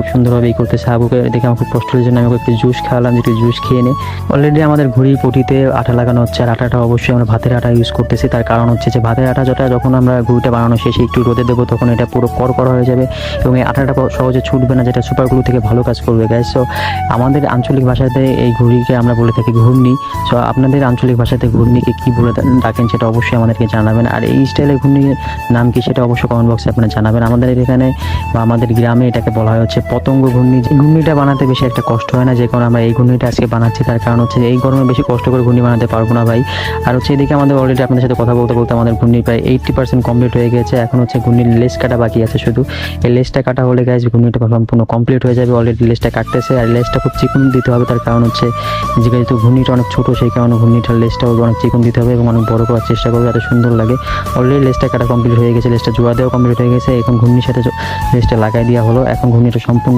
খুব সুন্দরভাবে এই করতেছে। হাবুকে দেখে আমার খুব কষ্ট হয়েছে, জন্য আমি ওকে একটু জুস খাওয়ালাম, যেটু জুস খেয়ে নে। অলরেডি আমাদের ঘড়ির পটিতে আঠা লাগানো হচ্ছে, আর আঠাটা অবশ্যই আমরা ভাতের আটা ইউজ করতেছি। তার কারণ হচ্ছে যে ভাতের আটা যখন আমরা ঘড়িটা বানানো শেষে একটু রোদে দেবো, তখন এটা পুরো কড়কড়া হয়ে যাবে এবং এই আঠাটা সহজে ছুটবে না, যেটা সুপার গ্লু থেকে ভালো কাজ করবে গাইস। সো আমাদের আঞ্চলিক ভাষাতে এই ঘড়িকে আমরা বলে থাকি ঘূর্ণি। সো আপনাদের আঞ্চলিক ভাষাতে ঘূর্ণিকে কী বলে ডাকেন সেটা অবশ্যই আমাদেরকে জানাবেন। আর এই স্টাইলের ঘূর্ণির নাম কি সেটা অবশ্যই কমেন্ট বক্সে আপনারা জানাবেন। আমাদের এখানে বা আমাদের গ্রামে এটাকে বলা হয় হচ্ছে পতঙ্গ ঘূর্ণি। এই ঘূর্ণিটা বানাতে বেশি একটা কষ্ট হয় না, যে কারণে আমরা এই ঘূর্ণিটা আজকে বানাচ্ছি। তার কারণ হচ্ছে এই গরমে বেশি কষ্ট করে ঘূর্ণি বানাতে পারবো না ভাই। আর হচ্ছে এদিকে আমাদের অলরেডি আপনাদের সাথে কথা বলতে বলতে আমাদের ঘূর্ণি প্রায় 80% কমপ্লিট হয়ে গেছে। এখন হচ্ছে ঘূর্ণির লেস কাটা বাকি আছে শুধু। এই লেসটা কাটা হলে গাইজ ঘূর্ণিটা সম্পূর্ণ কমপ্লিট হয়ে যাবে। অলরেডি লেসটা কাটতেছে, আর লেসটা খুব চিকন দিতে হবে। তার কারণ হচ্ছে যেহেতু ঘূর্ণিটা অনেক ছোটো, সেই কারণে ঘূর্ণিটার লেসটাও অনেক চিকন দিতে হবে এবং অনেক বড় করার চেষ্টা করবে যাতে সুন্দর লাগে। অলরেডি লেসটা কাটা কমপ্লিট হয়ে গেছে, লেসটা জোড়া দেওয়া কমপ্লিট হয়ে গেছে। এখন ঘূর্ণির সাথে লেসটা লাগাই দেওয়া হলো। এখন ঘূর্ণিটা সম্পূর্ণ